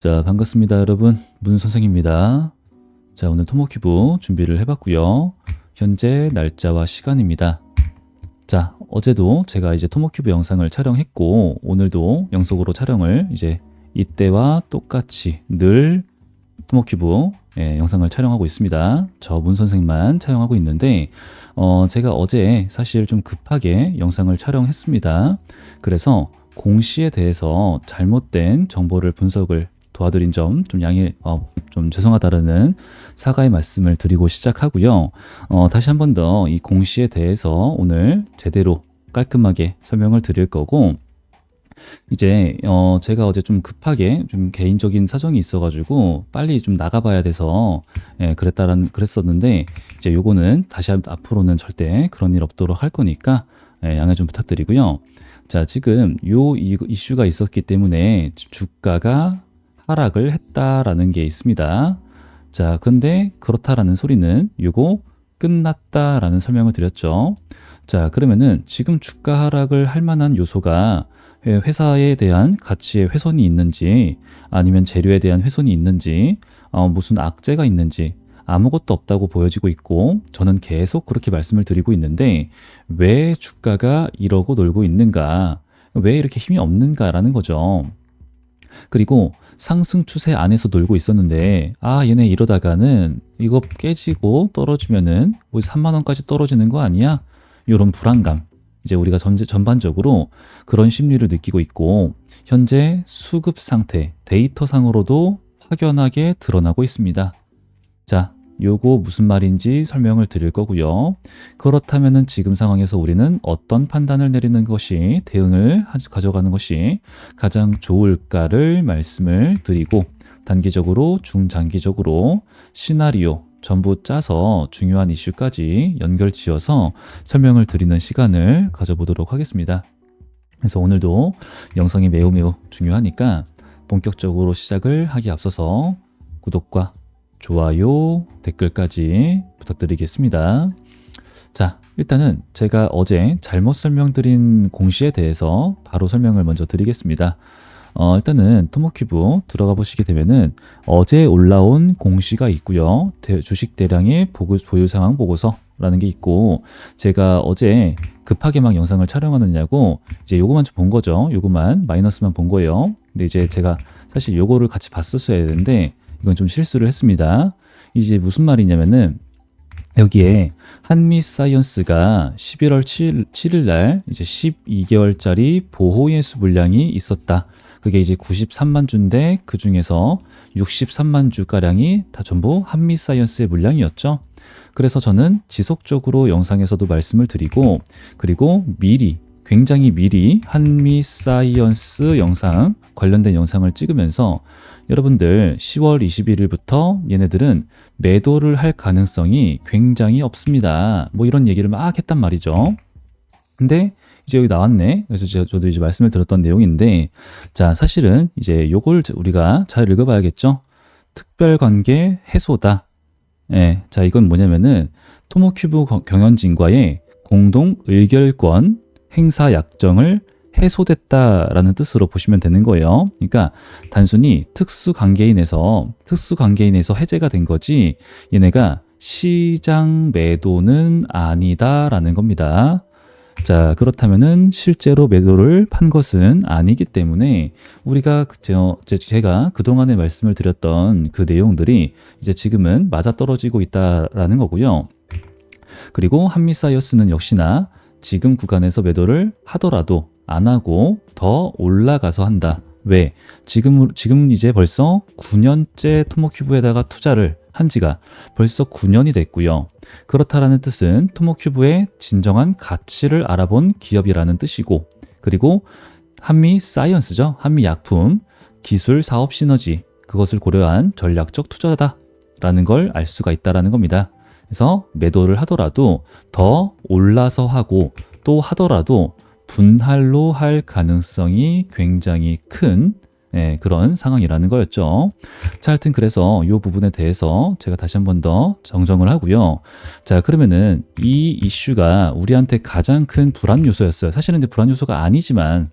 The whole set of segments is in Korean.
자, 반갑습니다, 여러분. 문 선생입니다. 자, 오늘 토모큐브 준비를 해봤고요. 현재 날짜와 시간입니다. 자, 어제도 제가 이제 토모큐브 영상을 촬영했고, 오늘도 영속으로 촬영을 이제 이때와 똑같이 늘 토모큐브 영상을 촬영하고 있습니다. 저 문 선생만 촬영하고 있는데, 제가 어제 사실 좀 급하게 영상을 촬영했습니다. 그래서 공시에 대해서 잘못된 정보를 분석을 도와드린 점 좀 좀 죄송하다라는 사과의 말씀을 드리고 시작하고요. 다시 한 번 더 이 공시에 대해서 오늘 제대로 깔끔하게 설명을 드릴 거고, 이제 제가 어제 좀 급하게 좀 개인적인 사정이 있어가지고 빨리 좀 나가봐야 돼서 그랬었는데, 이제 요거는 다시 앞으로는 절대 그런 일 없도록 할 거니까 양해 좀 부탁드리고요. 자, 지금 이슈가 있었기 때문에 주가가 하락을 했다라는 게 있습니다. 자, 근데 그렇다라는 소리는 요거 끝났다라는 설명을 드렸죠. 자, 그러면은 지금 주가 하락을 할 만한 요소가 회사에 대한 가치의 훼손이 있는지, 아니면 재료에 대한 훼손이 있는지, 무슨 악재가 있는지 아무것도 없다고 보여지고 있고, 저는 계속 그렇게 말씀을 드리고 있는데 왜 주가가 이러고 놀고 있는가, 왜 이렇게 힘이 없는가라는 거죠. 그리고 상승 추세 안에서 놀고 있었는데, 얘네 이러다가는 이거 깨지고 떨어지면은 뭐 3만 원까지 떨어지는 거 아니야? 이런 불안감, 이제 우리가 전반적으로 그런 심리를 느끼고 있고, 현재 수급 상태 데이터상으로도 확연하게 드러나고 있습니다. 자, 요거 무슨 말인지 설명을 드릴 거고요. 그렇다면은 지금 상황에서 우리는 어떤 판단을 내리는 것이, 대응을 가져가는 것이 가장 좋을까를 말씀을 드리고, 단기적으로 중장기적으로 시나리오 전부 짜서 중요한 이슈까지 연결 지어서 설명을 드리는 시간을 가져보도록 하겠습니다. 그래서 오늘도 영상이 매우 중요하니까 본격적으로 시작을 하기 앞서서 구독과 좋아요, 댓글까지 부탁드리겠습니다. 자, 일단은 제가 어제 잘못 설명드린 공시에 대해서 바로 설명을 먼저 드리겠습니다. 일단은 토모큐브 들어가 보시게 되면은 어제 올라온 공시가 있고요. 주식 대량의 보유 상황 보고서라는 게 있고, 제가 어제 급하게 막 영상을 촬영하느냐고 이제 요거만 좀 본 거죠. 요거만 마이너스만 본 거예요. 근데 이제 제가 사실 요거를 같이 봤었어야 되는데 이건 좀 실수를 했습니다. 이제 무슨 말이냐면은, 여기에 한미사이언스가 11월 7일 날 이제 12개월짜리 보호예수 물량이 있었다. 그게 이제 93만 주인데 그 중에서 63만 주가량이 다 전부 한미사이언스의 물량이었죠. 그래서 저는 지속적으로 영상에서도 말씀을 드리고, 그리고 굉장히 미리 한미사이언스 영상, 관련된 영상을 찍으면서 여러분들 10월 21일부터 얘네들은 매도를 할 가능성이 굉장히 없습니다, 뭐 이런 얘기를 막 했단 말이죠. 근데 이제 여기 나왔네. 그래서 저도 이제 말씀을 드렸던 내용인데, 자, 사실은 이제 요걸 우리가 잘 읽어봐야겠죠. 특별관계 해소다. 자, 이건 뭐냐면은 토모큐브 경영진과의 공동 의결권 행사 약정을 해소됐다라는 뜻으로 보시면 되는 거예요. 그러니까 단순히 특수관계인에서 해제가 된 거지, 얘네가 시장 매도는 아니다라는 겁니다. 자, 그렇다면은 실제로 매도를 판 것은 아니기 때문에 우리가 제가 그동안에 말씀을 드렸던 그 내용들이 이제 지금은 맞아떨어지고 있다라는 거고요. 그리고 한미사이언스는 역시나 지금 구간에서 매도를 하더라도 안 하고 더 올라가서 한다. 왜? 지금 이제 벌써 9년째 토모큐브에다가 투자를 한 지가 벌써 9년이 됐고요. 그렇다라는 뜻은 토모큐브의 진정한 가치를 알아본 기업이라는 뜻이고, 그리고 한미사이언스죠. 한미약품 기술 사업 시너지, 그것을 고려한 전략적 투자다라는 걸 알 수가 있다라는 겁니다. 그래서 매도를 하더라도 더 올라서 하고, 또 하더라도 분할로 할 가능성이 굉장히 큰 그런 상황이라는 거였죠. 자, 하여튼 그래서 이 부분에 대해서 제가 다시 한 번 더 정정을 하고요. 자, 그러면은 이 이슈가 우리한테 가장 큰 불안 요소였어요. 사실은 이제 불안 요소가 아니지만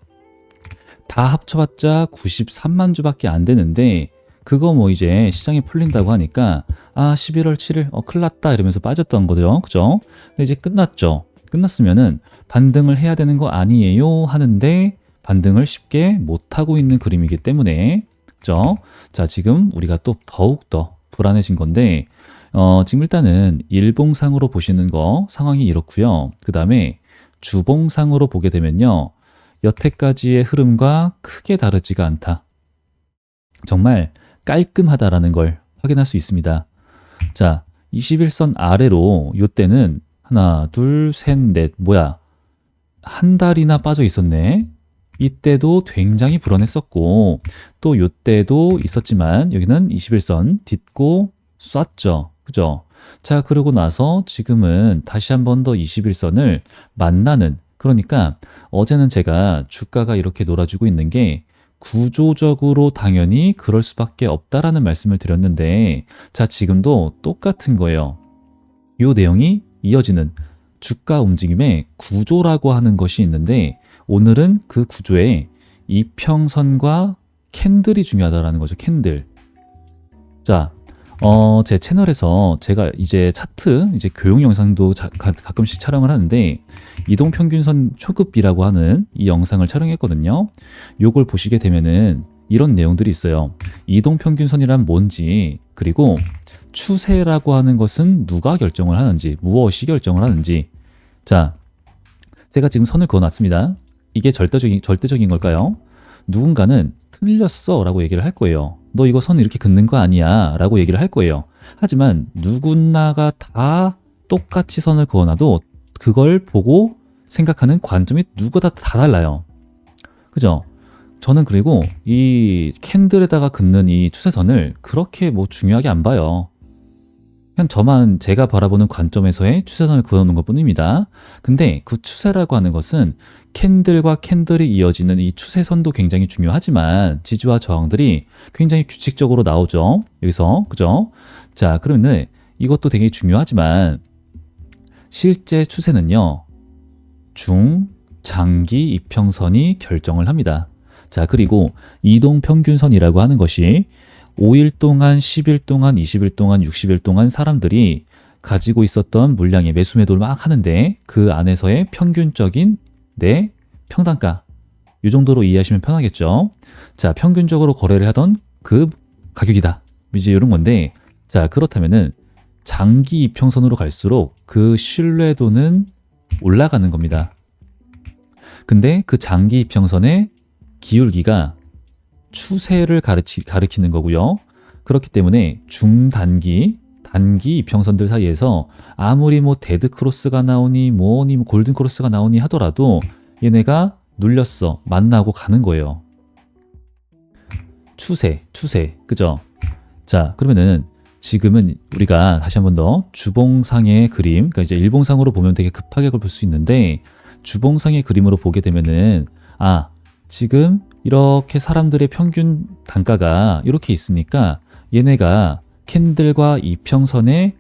다 합쳐봤자 93만 주밖에 안 되는데 그거 뭐 이제 시장이 풀린다고 하니까 11월 7일 큰일 났다 이러면서 빠졌던 거죠. 그죠? 근데 이제 끝났죠. 끝났으면은 반등을 해야 되는 거 아니에요 하는데 반등을 쉽게 못하고 있는 그림이기 때문에 그죠? 자, 지금 우리가 또 더욱더 불안해진 건데 지금 일단은 일봉상으로 보시는 거 상황이 이렇고요. 그 다음에 주봉상으로 보게 되면요. 여태까지의 흐름과 크게 다르지가 않다. 정말 깔끔하다라는 걸 확인할 수 있습니다. 자, 21선 아래로 요때는 하나, 둘, 셋, 넷, 뭐야? 한 달이나 빠져 있었네. 이때도 굉장히 불안했었고 또 요때도 있었지만 여기는 21선 딛고 쐈죠. 그죠? 자, 그러고 나서 지금은 다시 한 번 더 21선을 만나는 그러니까 어제는 제가 주가가 이렇게 놀아주고 있는 게 구조적으로 당연히 그럴 수밖에 없다라는 말씀을 드렸는데 자, 지금도 똑같은 거예요. 이 내용이 이어지는 주가 움직임의 구조라고 하는 것이 있는데 오늘은 그 구조에 이평선과 캔들이 중요하다라는 거죠. 캔들. 자, 제 채널에서 제가 이제 차트, 이제 교육 영상도 가끔씩 촬영을 하는데 이동평균선 초급비라고 하는 이 영상을 촬영했거든요. 요걸 보시게 되면은 이런 내용들이 있어요. 이동평균선이란 뭔지, 그리고 추세라고 하는 것은 누가 결정을 하는지, 무엇이 결정을 하는지. 자, 제가 지금 선을 그어놨습니다. 이게 절대적인 걸까요? 누군가는 틀렸어 라고 얘기를 할 거예요. 너 이거 선 이렇게 긋는 거 아니야 라고 얘기를 할 거예요. 하지만 누구나가 다 똑같이 선을 그어놔도 그걸 보고 생각하는 관점이 누구나 다 달라요. 그죠? 저는 그리고 이 캔들에다가 긋는 이 추세선을 그렇게 뭐 중요하게 안 봐요. 그냥 저만 제가 바라보는 관점에서의 추세선을 그어놓은 것 뿐입니다. 근데 그 추세라고 하는 것은 캔들과 캔들이 이어지는 이 추세선도 굉장히 중요하지만 지지와 저항들이 굉장히 규칙적으로 나오죠. 여기서 그죠? 자, 그러면 이것도 되게 중요하지만 실제 추세는요. 중, 장기 이평선이 결정을 합니다. 자, 그리고 이동평균선이라고 하는 것이 5일 동안, 10일 동안, 20일 동안, 60일 동안 사람들이 가지고 있었던 물량의 매수 매도를 막 하는데 그 안에서의 평균적인 내 평단가 이 정도로 이해하시면 편하겠죠. 자, 평균적으로 거래를 하던 그 가격이다. 이제 이런 건데 자, 그렇다면은 장기 이평선으로 갈수록 그 신뢰도는 올라가는 겁니다. 근데 그 장기 이평선의 기울기가 추세를 가리키는 거고요. 그렇기 때문에 중단기, 단기 이평선들 사이에서 아무리 뭐 데드 크로스가 나오니 뭐니 뭐 골든 크로스가 나오니 하더라도 얘네가 눌렸어. 만나고 가는 거예요. 추세. 그죠? 자, 그러면은 지금은 우리가 다시 한 번 더 주봉상의 그림, 그러니까 이제 일봉상으로 보면 되게 급하게 볼 수 있는데 주봉상의 그림으로 보게 되면은 지금 이렇게 사람들의 평균 단가가 이렇게 있으니까 얘네가 캔들과 이평선의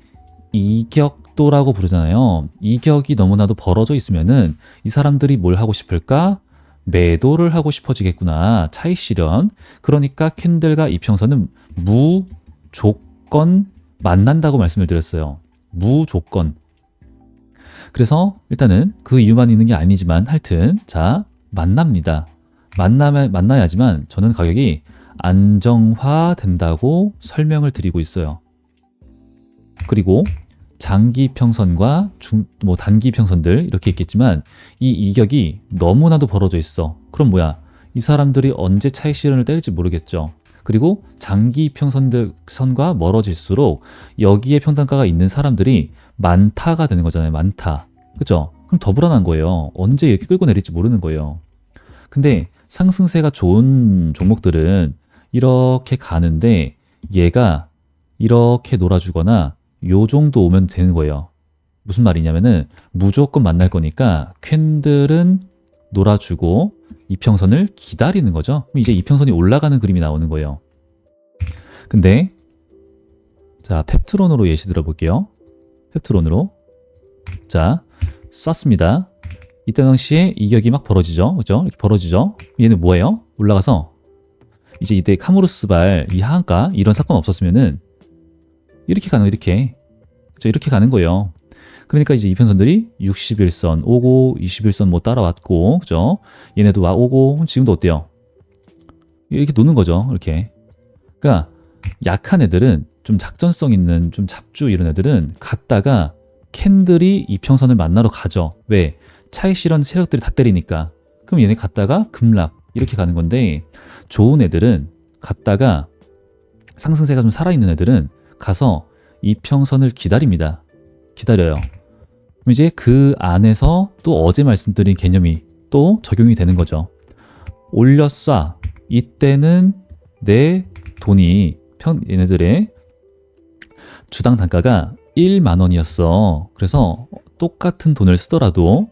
이격도라고 부르잖아요. 이격이 너무나도 벌어져 있으면은 이 사람들이 뭘 하고 싶을까? 매도를 하고 싶어지겠구나. 차익 실현. 그러니까 캔들과 이평선은 무조건 만난다고 말씀을 드렸어요. 무조건. 그래서 일단은 그 이유만 있는 게 아니지만 하여튼 자, 만납니다. 만나야지만 저는 가격이 안정화된다고 설명을 드리고 있어요. 그리고 장기 평선과 단기 평선들 이렇게 있겠지만 이 이격이 너무나도 벌어져 있어. 그럼 뭐야? 이 사람들이 언제 차익 실현을 때릴지 모르겠죠. 그리고 장기 평선과 멀어질수록 여기에 평단가가 있는 사람들이 많다가 되는 거잖아요. 많다. 그죠? 그럼 더 불안한 거예요. 언제 이렇게 끌고 내릴지 모르는 거예요. 근데 상승세가 좋은 종목들은 이렇게 가는데 얘가 이렇게 놀아주거나 요 정도 오면 되는 거예요. 무슨 말이냐면은 무조건 만날 거니까 캔들은 놀아주고 이평선을 기다리는 거죠. 그럼 이제 이평선이 올라가는 그림이 나오는 거예요. 근데 자, 펩트론으로 예시 들어볼게요. 펩트론으로 자, 쐈습니다. 이때 당시에 이격이 막 벌어지죠. 그죠? 이렇게 벌어지죠. 얘는 뭐예요? 올라가서 이제 이때 카무르스발 이 하한가 이런 사건 없었으면은 이렇게 가는 이렇게 이렇게 가는 거예요. 그러니까 이제 이평선들이 61선 오고 21선 뭐 따라왔고 그죠? 얘네도 오고 지금도 어때요? 이렇게 노는 거죠. 이렇게. 그러니까 약한 애들은 좀 작전성 있는 좀 잡주 이런 애들은 갔다가 캔들이 이평선을 만나러 가죠. 왜? 차익 실현 세력들이 다 때리니까. 그럼 얘네 갔다가 급락 이렇게 가는 건데 좋은 애들은 갔다가 상승세가 좀 살아있는 애들은 가서 이평선을 기다립니다. 기다려요. 그럼 이제 그 안에서 또 어제 말씀드린 개념이 또 적용이 되는 거죠. 올려쏴. 이때는 내 돈이 얘네들의 주당 단가가 1만 원이었어. 그래서 똑같은 돈을 쓰더라도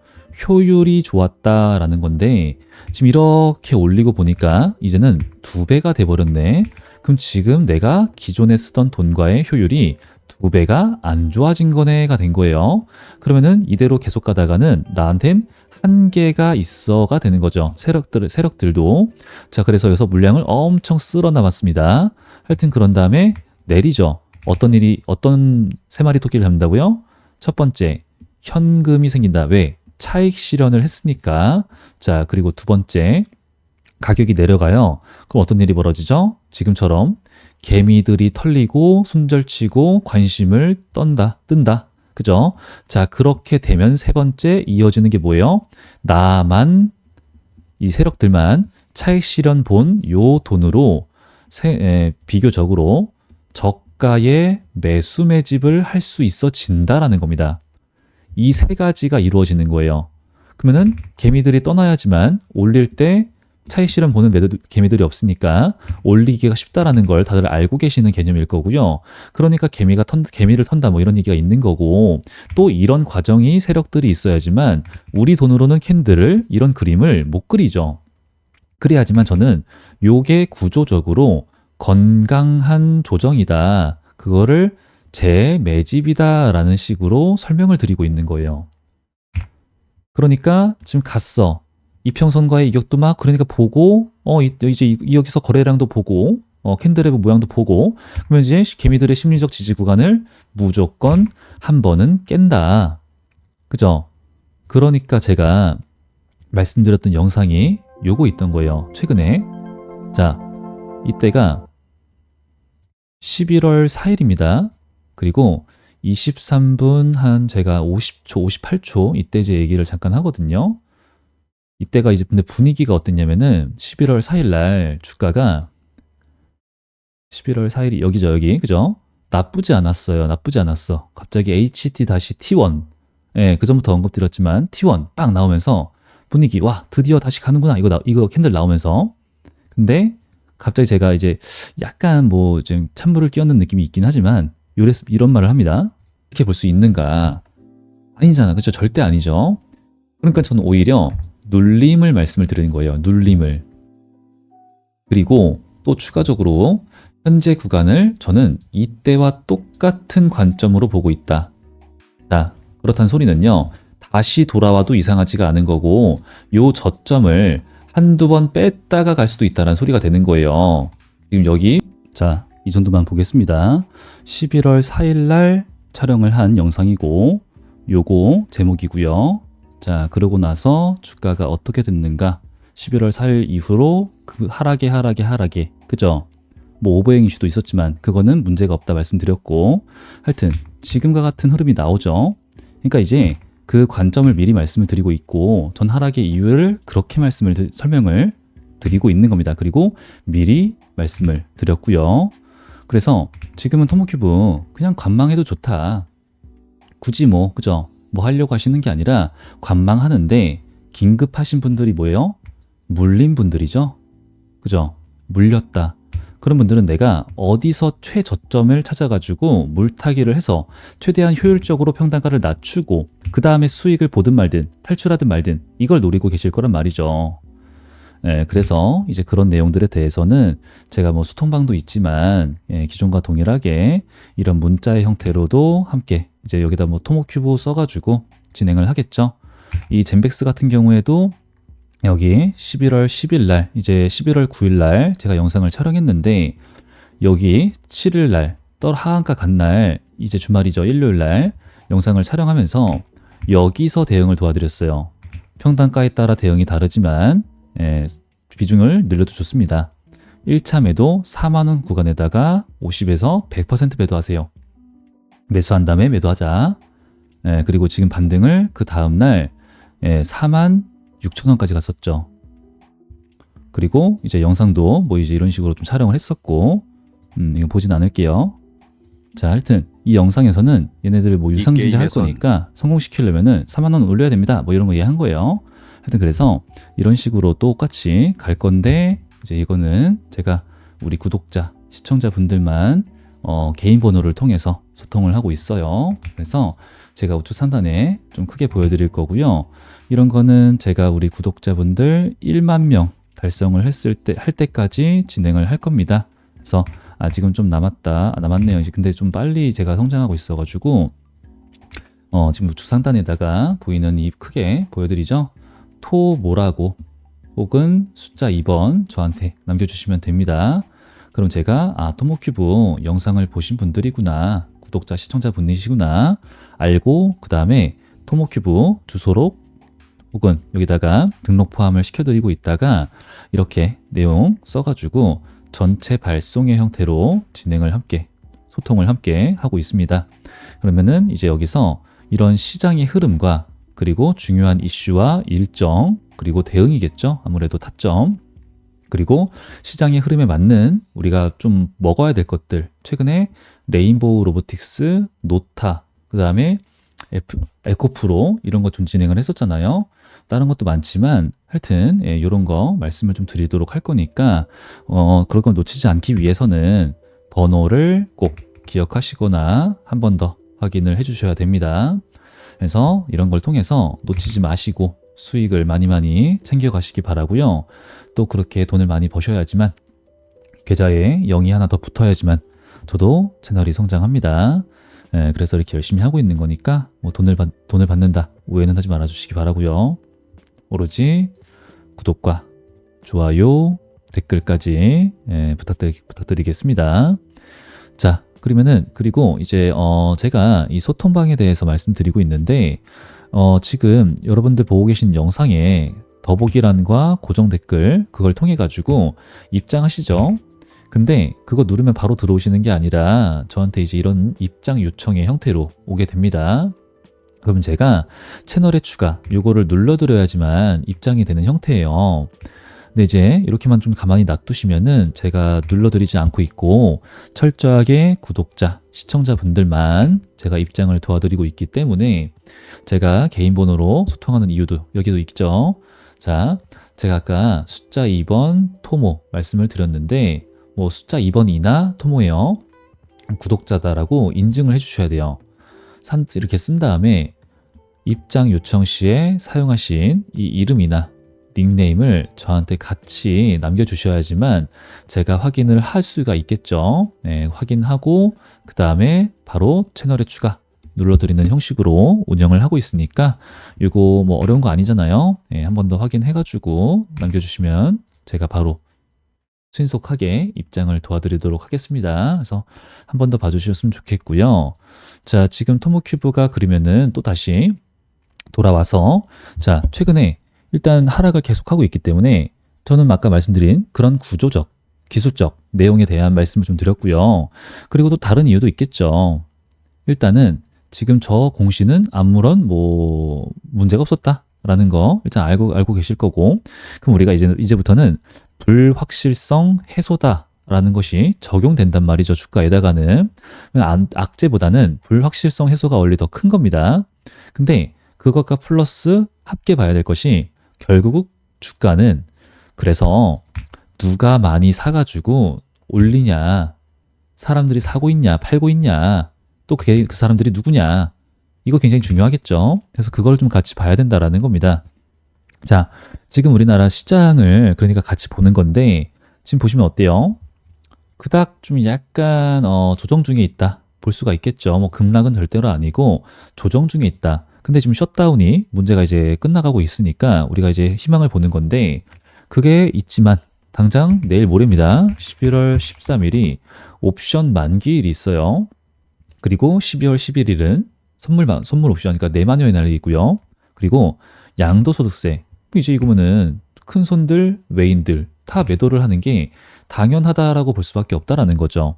효율이 좋았다라는 건데 지금 이렇게 올리고 보니까 이제는 2배가 돼버렸네. 그럼 지금 내가 기존에 쓰던 돈과의 효율이 2배가 안 좋아진 거네가 된 거예요. 그러면은 이대로 계속 가다가는 나한텐 한계가 있어가 되는 거죠. 세력들도. 자, 그래서 여기서 물량을 엄청 쓸어 남았습니다. 하여튼 그런 다음에 내리죠. 어떤 세 마리 토끼를 잡는다고요? 첫 번째, 현금이 생긴다. 왜? 차익 실현을 했으니까. 자, 그리고 두 번째, 가격이 내려가요. 그럼 어떤 일이 벌어지죠? 지금처럼 개미들이 털리고 손절치고 관심을 뜬다. 그죠? 자, 그렇게 되면 세 번째 이어지는 게 뭐예요? 나만, 이 세력들만 차익 실현 본 요 돈으로 비교적으로 저가의 매수 매집을 할 수 있어진다라는 겁니다. 이 세 가지가 이루어지는 거예요. 그러면은 개미들이 떠나야지만 올릴 때 차익 실현 보는 개미들이 없으니까 올리기가 쉽다라는 걸 다들 알고 계시는 개념일 거고요. 그러니까 개미를 턴다 뭐 이런 얘기가 있는 거고 또 이런 과정이 세력들이 있어야지만 우리 돈으로는 캔들을 이런 그림을 못 그리죠. 그래야지만 저는 요게 구조적으로 건강한 조정이다. 그거를 재매집이다라는 식으로 설명을 드리고 있는 거예요. 그러니까 지금 갔어. 이평선과의 이격도 막 그러니까 보고 이제 여기서 거래량도 보고 캔들의 모양도 보고 그러면 이제 개미들의 심리적 지지 구간을 무조건 한 번은 깬다. 그죠? 그러니까 제가 말씀드렸던 영상이 요거 있던 거예요. 최근에. 자, 이때가 11월 4일입니다. 그리고 23분 한 제가 50초, 58초 이때 제 얘기를 잠깐 하거든요. 이때가 이제 근데 분위기가 어땠냐면은 11월 4일 날 주가가 11월 4일이 여기죠, 여기. 그죠? 나쁘지 않았어요. 나쁘지 않았어. 갑자기 HT-T1. 예, 그 전부터 언급드렸지만 T1 빵 나오면서 분위기 와, 드디어 다시 가는구나. 이거 캔들 나오면서. 근데 갑자기 제가 이제 약간 뭐 좀 찬물을 끼얹는 느낌이 있긴 하지만 이런 말을 합니다. 이렇게 볼 수 있는가? 아니잖아. 그렇죠? 절대 아니죠. 그러니까 저는 오히려 눌림을 말씀을 드리는 거예요. 눌림을. 그리고 또 추가적으로 현재 구간을 저는 이때와 똑같은 관점으로 보고 있다. 자, 그렇다는 소리는요. 다시 돌아와도 이상하지가 않은 거고 요 저점을 한두 번 뺐다가 갈 수도 있다는 소리가 되는 거예요. 지금 여기 자, 이 정도만 보겠습니다. 11월 4일 날 촬영을 한 영상이고 요거 제목이고요. 자, 그러고 나서 주가가 어떻게 됐는가? 11월 4일 이후로 그 하락에 그죠? 뭐 오버행 이슈도 있었지만 그거는 문제가 없다 말씀드렸고 하여튼 지금과 같은 흐름이 나오죠. 그러니까 이제 그 관점을 미리 말씀을 드리고 있고 전 하락의 이유를 그렇게 설명을 드리고 있는 겁니다. 그리고 미리 말씀을 드렸고요. 그래서 지금은 토모큐브 그냥 관망해도 좋다. 굳이 뭐 그죠? 뭐 하려고 하시는 게 아니라 관망하는데 긴급하신 분들이 뭐예요? 물린 분들이죠. 그죠? 물렸다. 그런 분들은 내가 어디서 최저점을 찾아가지고 물타기를 해서 최대한 효율적으로 평단가를 낮추고 그 다음에 수익을 보든 말든 탈출하든 말든 이걸 노리고 계실 거란 말이죠. 예, 그래서 이제 그런 내용들에 대해서는 제가 뭐 소통방도 있지만 기존과 동일하게 이런 문자의 형태로도 함께 이제 여기다 뭐 토모큐브 써가지고 진행을 하겠죠. 이 젠백스 같은 경우에도 여기 11월 10일 날, 이제 11월 9일 날 제가 영상을 촬영했는데, 여기 7일 날, 하한가 간 날, 이제 주말이죠. 일요일 날 영상을 촬영하면서 여기서 대응을 도와드렸어요. 평단가에 따라 대응이 다르지만 비중을 늘려도 좋습니다. 1차 매도 4만원 구간에다가 50에서 100% 매도하세요. 매수한 다음에 매도하자. 그리고 지금 반등을 그 다음날 4만 6천원까지 갔었죠. 그리고 이제 영상도 뭐 이제 이런 식으로 좀 촬영을 했었고, 이거 보진 않을게요. 자, 하여튼 이 영상에서는 얘네들 뭐 유상증자 할 거니까 성공시키려면은 4만원 올려야 됩니다. 뭐 이런 거 이해한 거예요. 하여튼 그래서 이런 식으로 똑같이 갈 건데, 이제 이거는 제가 우리 구독자, 시청자분들만 개인 번호를 통해서 소통을 하고 있어요. 그래서 제가 우측 상단에 좀 크게 보여드릴 거고요. 이런 거는 제가 우리 구독자분들 1만 명 달성을 할 때까지 진행을 할 겁니다. 그래서 지금 좀 남았네요. 근데 좀 빨리 제가 성장하고 있어가지고 지금 우측 상단에다가 보이는 이 크게 보여드리죠. 토모라고 혹은 숫자 2번 저한테 남겨주시면 됩니다. 그럼 제가 토모큐브 영상을 보신 분들이구나, 구독자 시청자분이시구나 알고, 그 다음에 토모큐브 주소로 혹은 여기다가 등록 포함을 시켜드리고 있다가 이렇게 내용 써가지고 전체 발송의 형태로 진행을 소통을 함께 하고 있습니다. 그러면은 이제 여기서 이런 시장의 흐름과 그리고 중요한 이슈와 일정, 그리고 대응이겠죠. 아무래도 타점. 그리고 시장의 흐름에 맞는 우리가 좀 먹어야 될 것들. 최근에 레인보우 로보틱스, 노타, 그 다음에 에코프로 이런 거 좀 진행을 했었잖아요. 다른 것도 많지만 하여튼 이런 거 말씀을 좀 드리도록 할 거니까 그런 걸 놓치지 않기 위해서는 번호를 꼭 기억하시거나 한 번 더 확인을 해 주셔야 됩니다. 그래서 이런 걸 통해서 놓치지 마시고 수익을 많이 챙겨 가시기 바라고요. 또 그렇게 돈을 많이 버셔야지만, 계좌에 0이 하나 더 붙어야지만 저도 채널이 성장합니다. 그래서 이렇게 열심히 하고 있는 거니까 뭐 돈을 받는다 오해는 하지 말아 주시기 바라고요. 오로지 구독과 좋아요, 댓글까지 부탁드리겠습니다. 자, 그리고 이제 제가 이 소통방에 대해서 말씀드리고 있는데, 지금 여러분들 보고 계신 영상에 더보기란과 고정 댓글, 그걸 통해 가지고 입장하시죠. 근데 그거 누르면 바로 들어오시는 게 아니라 저한테 이제 이런 입장 요청의 형태로 오게 됩니다. 그럼 제가 채널에 추가, 요거를 눌러드려야지만 입장이 되는 형태예요. 근데 이제 이렇게만 좀 가만히 놔두시면은 제가 눌러드리지 않고 있고 철저하게 구독자, 시청자분들만 제가 입장을 도와드리고 있기 때문에 제가 개인 번호로 소통하는 이유도 여기도 있죠. 자, 제가 아까 숫자 2번 토모 말씀을 드렸는데, 뭐 숫자 2번이나 토모예요. 구독자다라고 인증을 해주셔야 돼요. 이렇게 쓴 다음에 입장 요청 시에 사용하신 이 이름이나 닉네임을 저한테 같이 남겨주셔야지만 제가 확인을 할 수가 있겠죠. 확인하고 그 다음에 바로 채널에 추가 눌러드리는 형식으로 운영을 하고 있으니까 이거 뭐 어려운 거 아니잖아요. 한 번 더 확인해가지고 남겨주시면 제가 바로 신속하게 입장을 도와드리도록 하겠습니다. 그래서 한 번 더 봐주셨으면 좋겠고요. 자, 지금 토모큐브가 그러면은 또 다시 돌아와서, 자, 최근에 일단 하락을 계속하고 있기 때문에 저는 아까 말씀드린 그런 구조적, 기술적 내용에 대한 말씀을 좀 드렸고요. 그리고 또 다른 이유도 있겠죠. 일단은 지금 저 공시는 아무런 뭐 문제가 없었다라는 거 일단 알고 계실 거고, 그럼 우리가 이제부터는 불확실성 해소다라는 것이 적용된단 말이죠. 주가에다가는 악재보다는 불확실성 해소가 원래 더 큰 겁니다. 근데 그것과 플러스 합계 봐야 될 것이 결국 주가는, 그래서 누가 많이 사가지고 올리냐, 사람들이 사고 있냐, 팔고 있냐, 또 그 사람들이 누구냐, 이거 굉장히 중요하겠죠. 그래서 그걸 좀 같이 봐야 된다라는 겁니다. 자, 지금 우리나라 시장을 그러니까 같이 보는 건데, 지금 보시면 어때요? 그닥 좀 약간 조정 중에 있다 볼 수가 있겠죠. 뭐 급락은 절대로 아니고 조정 중에 있다. 근데 지금 셧다운이 문제가 이제 끝나가고 있으니까 우리가 이제 희망을 보는 건데 그게 있지만 당장 내일 모레입니다. 11월 13일이 옵션 만기일이 있어요. 그리고 12월 11일은 선물 옵션, 그러니까 내만여의 날이 있고요. 그리고 양도소득세. 이제 이거면은 큰 손들, 외인들 다 매도를 하는 게 당연하다라고 볼 수밖에 없다라는 거죠.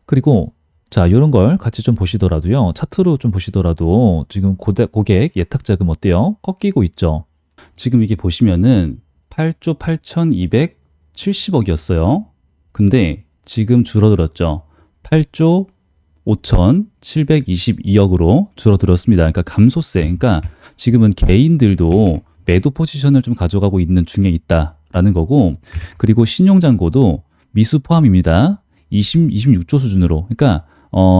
그리고 자, 이런 걸 같이 좀 보시더라도요. 차트로 좀 보시더라도 지금 고객 예탁자금 어때요? 꺾이고 있죠. 지금 이게 보시면은 8조 8,270억이었어요. 근데 지금 줄어들었죠. 8조 5,722억으로 줄어들었습니다. 그러니까 감소세. 그러니까 지금은 개인들도 매도 포지션을 좀 가져가고 있는 중에 있다라는 거고, 그리고 신용잔고도 미수 포함입니다. 26조 수준으로. 그러니까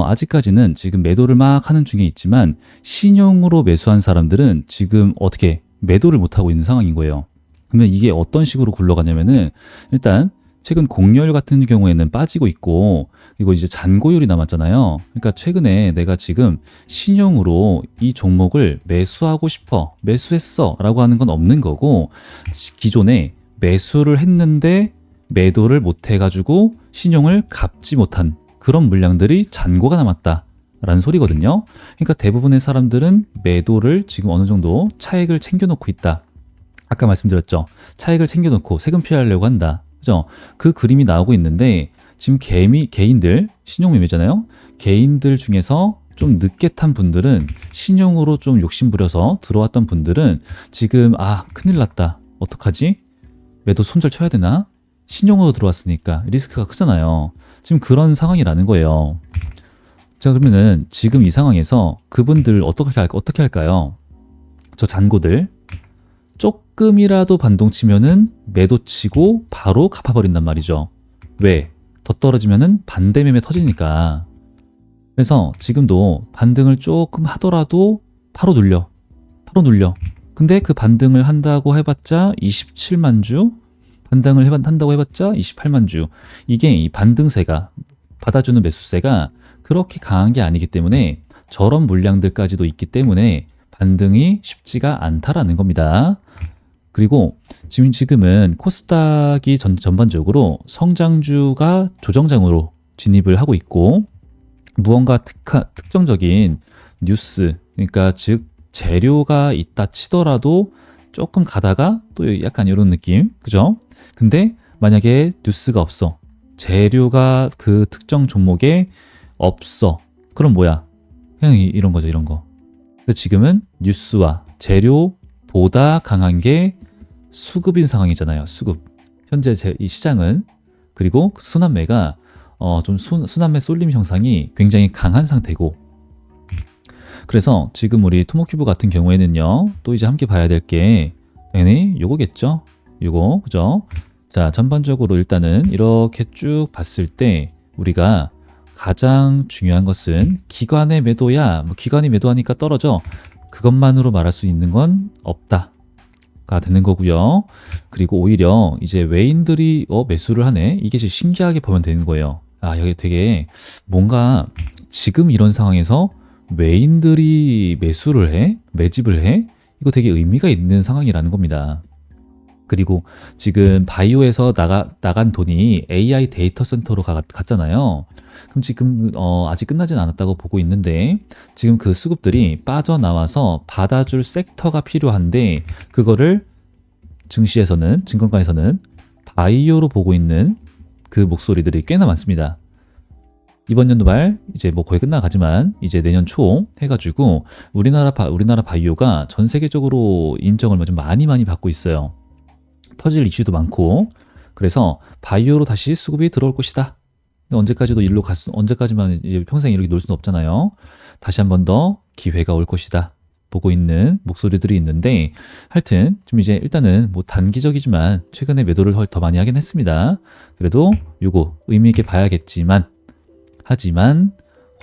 아직까지는 지금 매도를 막 하는 중에 있지만 신용으로 매수한 사람들은 지금 어떻게 매도를 못 하고 있는 상황인 거예요. 그러면 이게 어떤 식으로 굴러가냐면은 일단 최근 공여율 같은 경우에는 빠지고 있고, 그리고 이제 잔고율이 남았잖아요. 그러니까 최근에 내가 지금 신용으로 이 종목을 매수하고 싶어, 매수했어 라고 하는 건 없는 거고, 기존에 매수를 했는데 매도를 못 해가지고 신용을 갚지 못한 그런 물량들이 잔고가 남았다라는 소리거든요. 그러니까 대부분의 사람들은 매도를 지금 어느 정도 차익을 챙겨놓고 있다. 아까 말씀드렸죠. 차익을 챙겨놓고 세금 피하려고 한다. 그죠? 그 그림이 나오고 있는데 지금 개인들, 신용매매잖아요. 개인들 중에서 좀 늦게 탄 분들은 신용으로 좀 욕심부려서 들어왔던 분들은 지금 큰일 났다. 어떡하지? 매도 손절 쳐야 되나? 신용으로 들어왔으니까 리스크가 크잖아요. 지금 그런 상황이라는 거예요. 자, 그러면은 지금 이 상황에서 그분들 어떻게 할까요? 저 잔고들 조금이라도 반동 치면은 매도 치고 바로 갚아버린단 말이죠. 왜? 더 떨어지면은 반대 매매 터지니까. 그래서 지금도 반등을 조금 하더라도 바로 눌려. 근데 그 반등을 한다고 해봤자 27만 주, 반등을 한다고 해봤자 28만 주. 이게 이 반등세가, 받아주는 매수세가 그렇게 강한 게 아니기 때문에 저런 물량들까지도 있기 때문에 반등이 쉽지가 않다라는 겁니다. 그리고 지금은 코스닥이 전반적으로 성장주가 조정장으로 진입을 하고 있고, 무언가 특정적인 뉴스, 그러니까 즉 재료가 있다 치더라도 조금 가다가 또 약간 이런 느낌, 그죠? 근데 만약에 뉴스가 없어, 재료가 그 특정 종목에 없어, 그럼 뭐야? 그냥 이런 거죠, 이런 거. 근데 지금은 뉴스와 재료보다 강한 게 수급인 상황이잖아요. 수급. 현재 이 시장은, 그리고 순환매가 좀 순환매 쏠림 형상이 굉장히 강한 상태고, 그래서 지금 우리 토모큐브 같은 경우에는요, 또 이제 함께 봐야 될 게 당연히 요거겠죠. 요거, 그죠? 자, 전반적으로 일단은 이렇게 쭉 봤을 때 우리가 가장 중요한 것은 기관의 매도야, 기관이 매도하니까 떨어져, 그것만으로 말할 수 있는 건 없다 가 되는 거고요. 그리고 오히려 이제 외인들이 매수를 하네, 이게 진짜 신기하게 보면 되는 거예요. 여기 되게 뭔가 지금 이런 상황에서 외인들이 매수를 해, 매집을 해, 이거 되게 의미가 있는 상황이라는 겁니다. 그리고 지금 바이오에서 나간 돈이 AI 데이터 센터로 갔잖아요. 그럼 지금 아직 끝나진 않았다고 보고 있는데, 지금 그 수급들이 빠져나와서 받아줄 섹터가 필요한데, 그거를 증권가에서는 바이오로 보고 있는 그 목소리들이 꽤나 많습니다. 이번 연도 말 이제 거의 끝나가지만 이제 내년 초 해가지고 우리나라 바이오가 전 세계적으로 인정을 좀 많이 받고 있어요. 터질 이슈도 많고, 그래서 바이오로 다시 수급이 들어올 것이다. 언제까지도 언제까지만 이제 평생 이렇게 놀 수는 없잖아요. 다시 한 번 더 기회가 올 것이다 보고 있는 목소리들이 있는데, 하여튼 좀 이제 일단은 단기적이지만 최근에 매도를 더 많이 하긴 했습니다. 그래도 요거 의미 있게 봐야겠지만, 하지만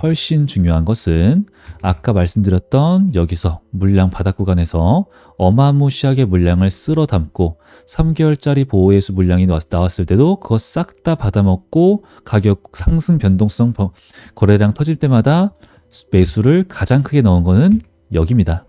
훨씬 중요한 것은 아까 말씀드렸던 여기서 물량 바닥 구간에서 어마무시하게 물량을 쓸어 담고 3개월짜리 보호예수 물량이 나왔을 때도 그거 싹 다 받아먹고 가격 상승 변동성 거래량 터질 때마다 매수를 가장 크게 넣은 거는 여기입니다.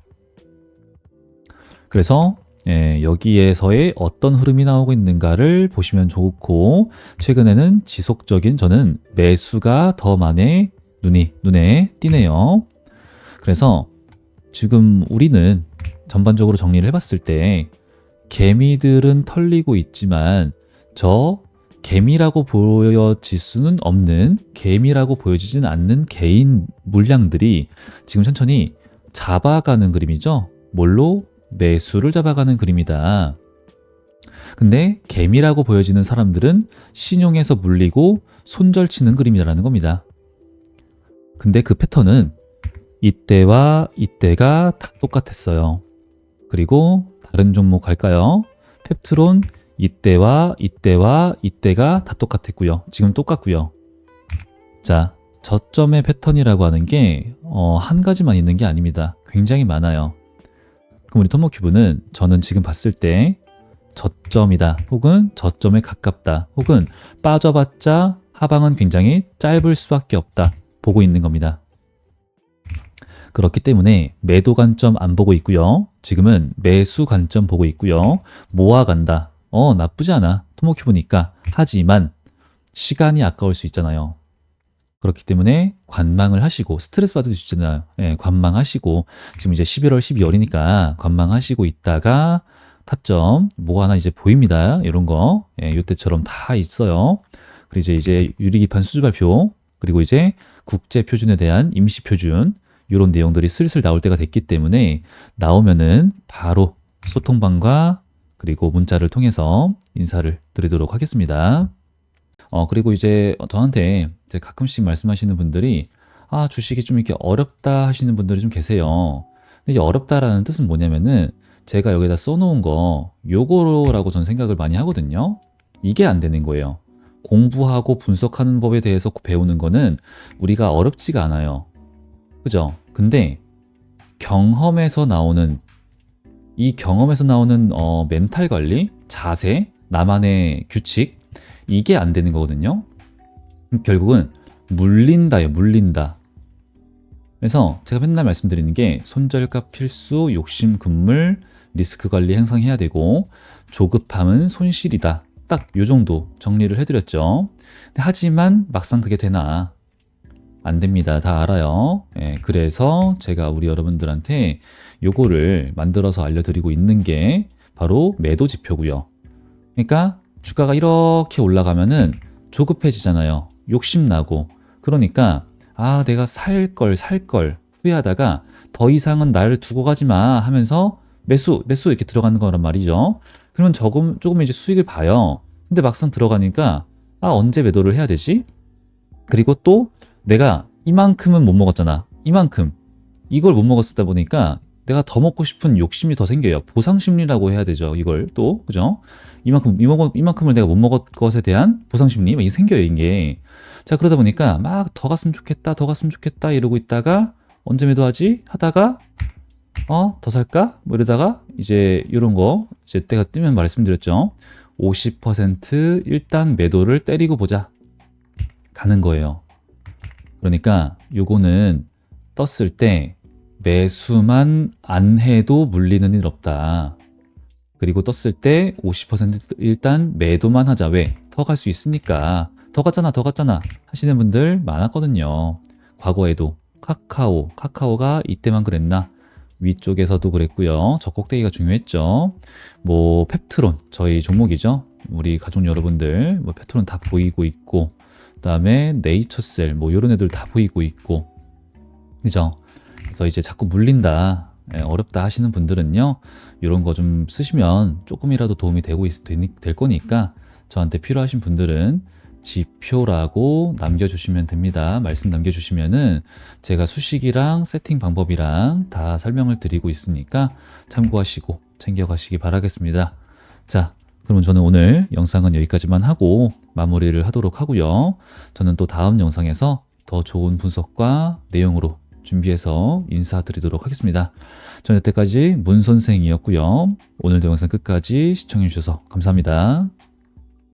그래서 여기에서의 어떤 흐름이 나오고 있는가를 보시면 좋고, 최근에는 지속적인 저는 매수가 더 많이 눈에 띄네요. 그래서 지금 우리는 전반적으로 정리를 해봤을 때 개미들은 털리고 있지만 저 개미라고 보여질 수는 없는, 개미라고 보여지진 않는 개인 물량들이 지금 천천히 잡아가는 그림이죠. 뭘로? 매수를 잡아가는 그림이다. 근데 개미라고 보여지는 사람들은 신용에서 물리고 손절치는 그림이라는 겁니다. 근데 그 패턴은 이때와 이때가 다 똑같았어요. 그리고 다른 종목 갈까요? 펩트론 이때와 이때가 다 똑같았고요. 지금 똑같고요. 자, 저점의 패턴이라고 하는 게 한 가지만 있는 게 아닙니다. 굉장히 많아요. 그럼 우리 토모큐브는 저는 지금 봤을 때 저점이다, 혹은 저점에 가깝다, 혹은 빠져봤자 하방은 굉장히 짧을 수밖에 없다 보고 있는 겁니다. 그렇기 때문에 매도 관점 안 보고 있고요. 지금은 매수 관점 보고 있고요. 모아간다. 나쁘지 않아. 토모큐브니까. 하지만 시간이 아까울 수 있잖아요. 그렇기 때문에 관망을 하시고, 스트레스 받을 수 있잖아요. 관망하시고, 지금 이제 11월 12월이니까 관망하시고 있다가 타점 뭐 하나 이제 보입니다. 이런 거 이때처럼 다 있어요. 그리고 이제 유리기판 수주 발표, 그리고 이제 국제 표준에 대한 임시 표준, 이런 내용들이 슬슬 나올 때가 됐기 때문에 나오면은 바로 소통방과 그리고 문자를 통해서 인사를 드리도록 하겠습니다. 그리고 이제 저한테 이제 가끔씩 말씀하시는 분들이 주식이 좀 이렇게 어렵다 하시는 분들이 좀 계세요. 근데 이제 어렵다라는 뜻은 뭐냐면은 제가 여기다 써놓은 거 요거라고 저는 생각을 많이 하거든요. 이게 안 되는 거예요. 공부하고 분석하는 법에 대해서 배우는 거는 우리가 어렵지가 않아요. 그죠? 근데 경험에서 나오는 멘탈 관리, 자세, 나만의 규칙, 이게 안 되는 거거든요. 결국은 물린다요, 물린다. 그래서 제가 맨날 말씀드리는 게 손절가 필수, 욕심 금물, 리스크 관리 행상해야 되고, 조급함은 손실이다. 딱 요 정도 정리를 해드렸죠. 하지만 막상 그게 되나? 안 됩니다. 다 알아요. 그래서 제가 우리 여러분들한테 요거를 만들어서 알려드리고 있는 게 바로 매도 지표고요. 그러니까 주가가 이렇게 올라가면은 조급해지잖아요. 욕심나고. 그러니까 내가 살 걸 후회하다가 더 이상은 나를 두고 가지 마 하면서 매수 이렇게 들어가는 거란 말이죠. 그러면 조금 이제 수익을 봐요. 근데 막상 들어가니까 언제 매도를 해야 되지? 그리고 또 내가 이만큼은 못 먹었잖아. 이걸 못 먹었다 보니까 내가 더 먹고 싶은 욕심이 더 생겨요. 보상심리라고 해야 되죠. 이걸 또, 그죠? 이만큼을 내가 못 먹었 것에 대한 보상심리, 이게 생겨요, 이게. 자, 그러다 보니까 막 더 갔으면 좋겠다, 이러고 있다가 언제 매도하지? 하다가, 더 살까? 뭐 이러다가 이제 이런 거, 이제 때가 뜨면 말씀드렸죠. 50% 일단 매도를 때리고 보자. 가는 거예요. 그러니까 요거는 떴을 때 매수만 안 해도 물리는 일 없다. 그리고 떴을 때 50% 일단 매도만 하자. 왜? 더 갈 수 있으니까. 더 갔잖아 하시는 분들 많았거든요. 과거에도 카카오가 이때만 그랬나? 위쪽에서도 그랬고요. 저 꼭대기가 중요했죠. 뭐 펩트론, 저희 종목이죠. 우리 가족 여러분들 뭐 펩트론 다 보이고 있고, 그다음에 네이처셀 뭐 이런 애들 다 보이고 있고, 그죠? 그래서 이제 자꾸 물린다, 어렵다 하시는 분들은요, 이런 거 좀 쓰시면 조금이라도 도움이 될 거니까 저한테 필요하신 분들은 지표라고 남겨주시면 됩니다. 말씀 남겨주시면은 제가 수식이랑 세팅 방법이랑 다 설명을 드리고 있으니까 참고하시고 챙겨가시기 바라겠습니다. 자, 그러면 저는 오늘 영상은 여기까지만 하고 마무리를 하도록 하고요. 저는 또 다음 영상에서 더 좋은 분석과 내용으로 준비해서 인사드리도록 하겠습니다. 저는 여태까지 문 선생이었고요. 오늘도 영상 끝까지 시청해 주셔서 감사합니다.